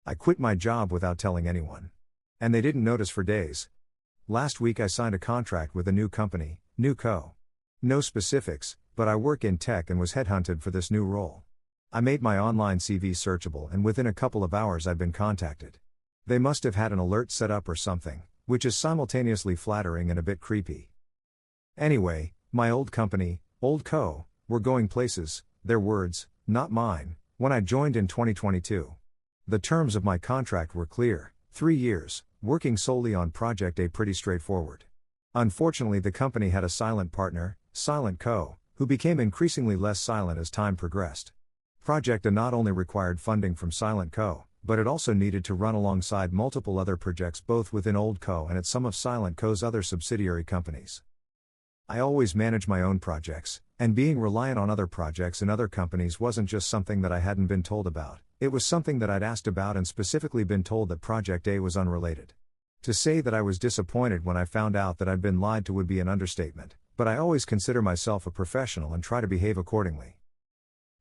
I quit my job without telling anyone. And they didn't notice for days. Last week I signed a contract with a new company, new co. No specifics, but I work in tech and was headhunted for this new role. I made my online CV searchable and within a couple of hours I'd been contacted. They must have had an alert set up or something, which is simultaneously flattering and a bit creepy. Anyway, my old company, old co, were going places, their words, not mine, when I joined in 2022. The terms of my contract were clear, 3 years, working solely on Project A, pretty straightforward. Unfortunately, the company had a silent partner, Silent Co., who became increasingly less silent as time progressed. Project A not only required funding from Silent Co., but it also needed to run alongside multiple other projects both within Old Co. and at some of Silent Co.'s other subsidiary companies. I always manage my own projects, and being reliant on other projects in other companies wasn't just something that I hadn't been told about, it was something that I'd asked about and specifically been told that Project A was unrelated. To say that I was disappointed when I found out that I'd been lied to would be an understatement, but I always consider myself a professional and try to behave accordingly.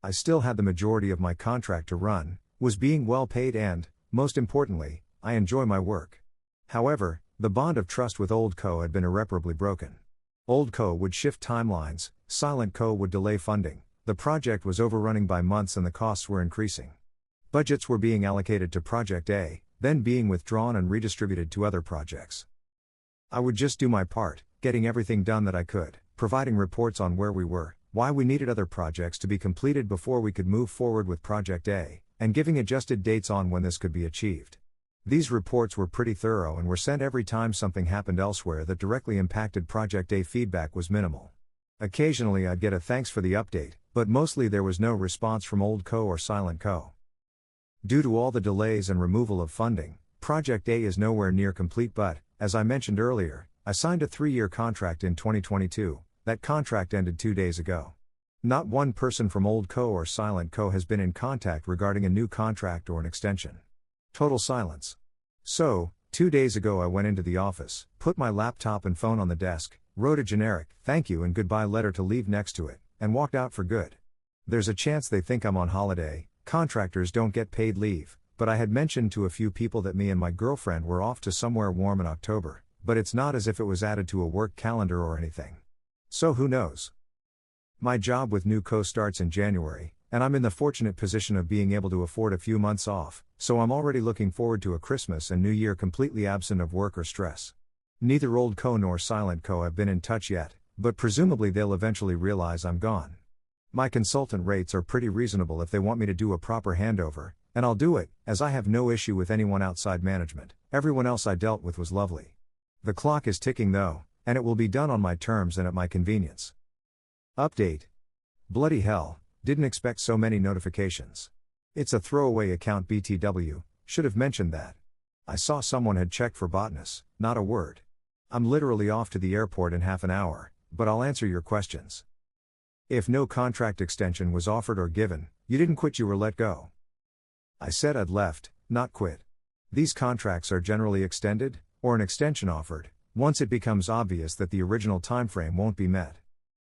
I still had the majority of my contract to run, was being well paid and, most importantly, I enjoy my work. However, the bond of trust with Old Co. had been irreparably broken. Old Co. would shift timelines, Silent Co. would delay funding, the project was overrunning by months and the costs were increasing. Budgets were being allocated to Project A, then being withdrawn and redistributed to other projects. I would just do my part, getting everything done that I could, providing reports on where we were, why we needed other projects to be completed before we could move forward with Project A, and giving adjusted dates on when this could be achieved. These reports were pretty thorough and were sent every time something happened elsewhere that directly impacted Project A. Feedback was minimal. Occasionally I'd get a thanks for the update, but mostly there was no response from Old Co. or Silent Co. Due to all the delays and removal of funding, Project A is nowhere near complete, but, as I mentioned earlier, I signed a 3-year contract in 2022, that contract ended 2 days ago. Not one person from Old Co. or Silent Co. has been in contact regarding a new contract or an extension. Total silence. So, 2 days ago I went into the office, put my laptop and phone on the desk, wrote a generic thank you and goodbye letter to leave next to it, and walked out for good. There's a chance they think I'm on holiday, contractors don't get paid leave, but I had mentioned to a few people that me and my girlfriend were off to somewhere warm in October, but it's not as if it was added to a work calendar or anything. So who knows? My job with New Co starts in January, and I'm in the fortunate position of being able to afford a few months off, so I'm already looking forward to a Christmas and New Year completely absent of work or stress. Neither Old Co nor Silent Co have been in touch yet, but presumably they'll eventually realize I'm gone. My consultant rates are pretty reasonable if they want me to do a proper handover, and I'll do it, as I have no issue with anyone outside management. Everyone else I dealt with was lovely. The clock is ticking though, and it will be done on my terms and at my convenience. Update. Bloody hell, didn't expect so many notifications. It's a throwaway account BTW, should have mentioned that. I saw someone had checked for botness, not a word. I'm literally off to the airport in half an hour, but I'll answer your questions. If no contract extension was offered or given, you didn't quit, you were let go. I said I'd left, not quit. These contracts are generally extended, or an extension offered, once it becomes obvious that the original timeframe won't be met.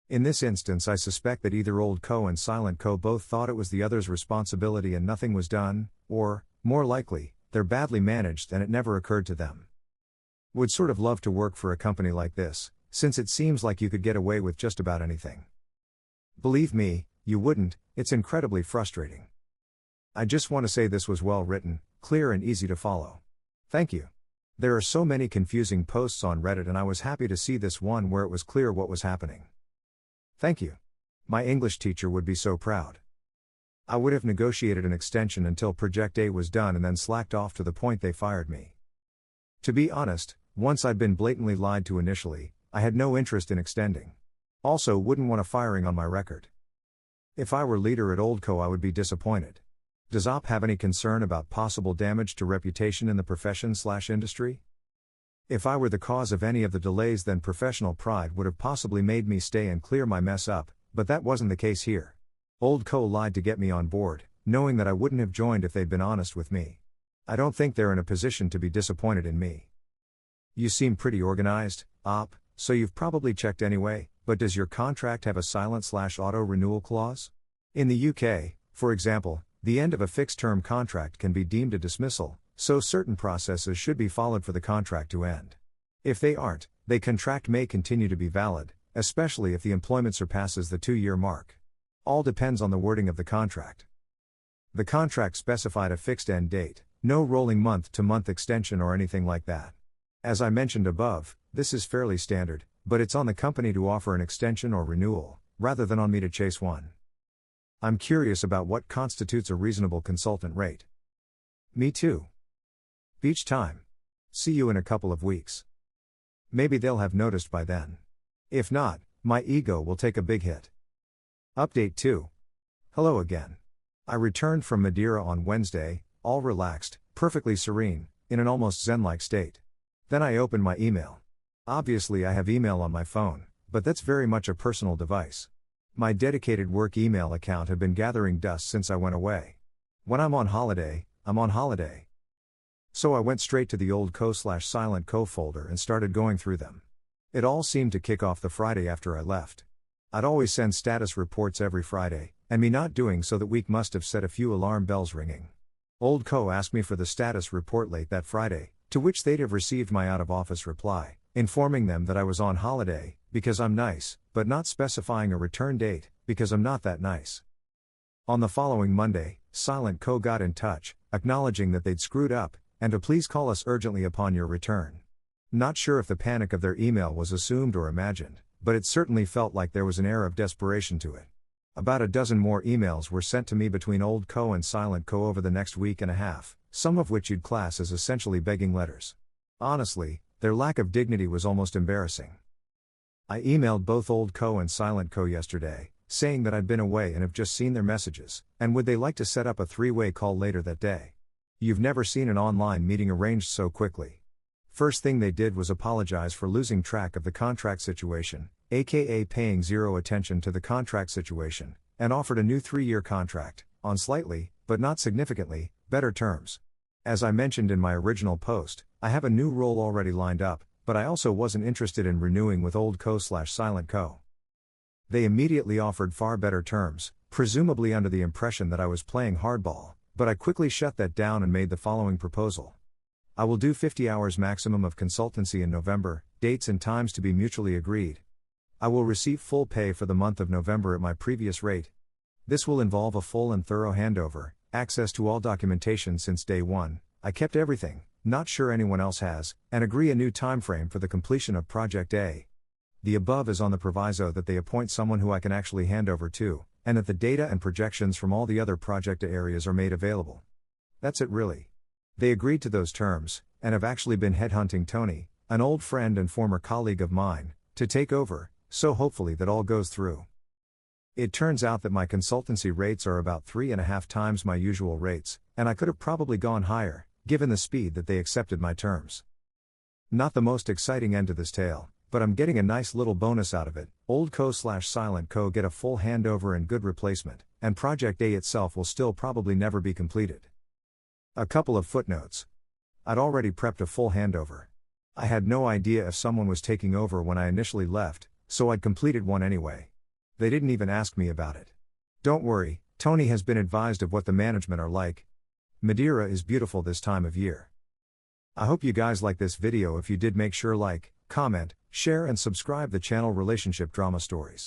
In this instance I suspect that either Old Co and Silent Co both thought it was the other's responsibility and nothing was done, or, more likely, they're badly managed and it never occurred to them. Would sort of love to work for a company like this, since it seems like you could get away with just about anything. Believe me, you wouldn't, it's incredibly frustrating. I just want to say this was well written, clear and easy to follow. Thank you. There are so many confusing posts on Reddit and I was happy to see this one where it was clear what was happening. Thank you. My English teacher would be so proud. I would have negotiated an extension until Project A was done and then slacked off to the point they fired me. To be honest, once I'd been blatantly lied to initially, I had no interest in extending. Also wouldn't want a firing on my record. If I were leader at Old Co I would be disappointed. Does OP have any concern about possible damage to reputation in the profession/industry? If I were the cause of any of the delays, then professional pride would have possibly made me stay and clear my mess up, but that wasn't the case here. Old Co lied to get me on board, knowing that I wouldn't have joined if they'd been honest with me. I don't think they're in a position to be disappointed in me. You seem pretty organized, OP, so you've probably checked anyway, but does your contract have a silent/auto renewal clause? In the UK, for example, the end of a fixed-term contract can be deemed a dismissal, so certain processes should be followed for the contract to end. If they aren't, the contract may continue to be valid, especially if the employment surpasses the 2-year mark. All depends on the wording of the contract. The contract specified a fixed end date, no rolling month-to-month extension or anything like that. As I mentioned above, this is fairly standard, but it's on the company to offer an extension or renewal, rather than on me to chase one. I'm curious about what constitutes a reasonable consultant rate. Me too. Beach time. See you in a couple of weeks. Maybe they'll have noticed by then. If not, my ego will take a big hit. Update 2. Hello again. I returned from Madeira on Wednesday, all relaxed, perfectly serene, in an almost zen-like state. Then I opened my email. Obviously I have email on my phone, but that's very much a personal device. My dedicated work email account had been gathering dust since I went away. When I'm on holiday, I'm on holiday. So I went straight to the old co/silent co folder and started going through them. It all seemed to kick off the Friday after I left. I'd always send status reports every Friday, and me not doing so that week must have set a few alarm bells ringing. Old co asked me for the status report late that Friday, to which they'd have received my out-of-office reply, informing them that I was on holiday, because I'm nice, but not specifying a return date, because I'm not that nice. On the following Monday, Silent Co got in touch, acknowledging that they'd screwed up, and to please call us urgently upon your return. Not sure if the panic of their email was assumed or imagined, but it certainly felt like there was an air of desperation to it. About a dozen more emails were sent to me between Old Co and Silent Co over the next week and a half, some of which you'd class as essentially begging letters. Honestly, their lack of dignity was almost embarrassing. I emailed both Old Co and Silent Co yesterday, saying that I'd been away and have just seen their messages, and would they like to set up a 3-way call later that day. You've never seen an online meeting arranged so quickly. First thing they did was apologize for losing track of the contract situation, aka paying zero attention to the contract situation, and offered a new 3-year contract, on slightly, but not significantly, better terms. As I mentioned in my original post, I have a new role already lined up, but I also wasn't interested in renewing with Old Co/Silent Co. They immediately offered far better terms, presumably under the impression that I was playing hardball, but I quickly shut that down and made the following proposal. I will do 50 hours maximum of consultancy in November, dates and times to be mutually agreed. I will receive full pay for the month of November at my previous rate. This will involve a full and thorough handover, access to all documentation since day one, I kept everything, not sure anyone else has, and agree a new timeframe for the completion of Project A. The above is on the proviso that they appoint someone who I can actually hand over to, and that the data and projections from all the other Project A areas are made available. That's it really. They agreed to those terms, and have actually been headhunting Tony, an old friend and former colleague of mine, to take over, so hopefully that all goes through. It turns out that my consultancy rates are about 3.5 times my usual rates, and I could have probably gone higher, given the speed that they accepted my terms. Not the most exciting end to this tale, but I'm getting a nice little bonus out of it. Old Co/Silent Co get a full handover and good replacement, and Project A itself will still probably never be completed. A couple of footnotes. I'd already prepped a full handover. I had no idea if someone was taking over when I initially left, so I'd completed one anyway. They didn't even ask me about it. Don't worry, Tony has been advised of what the management are like. Madeira is beautiful this time of year. I hope you guys like this video. If you did, make sure like, comment, share and subscribe the channel Relationship Drama Stories.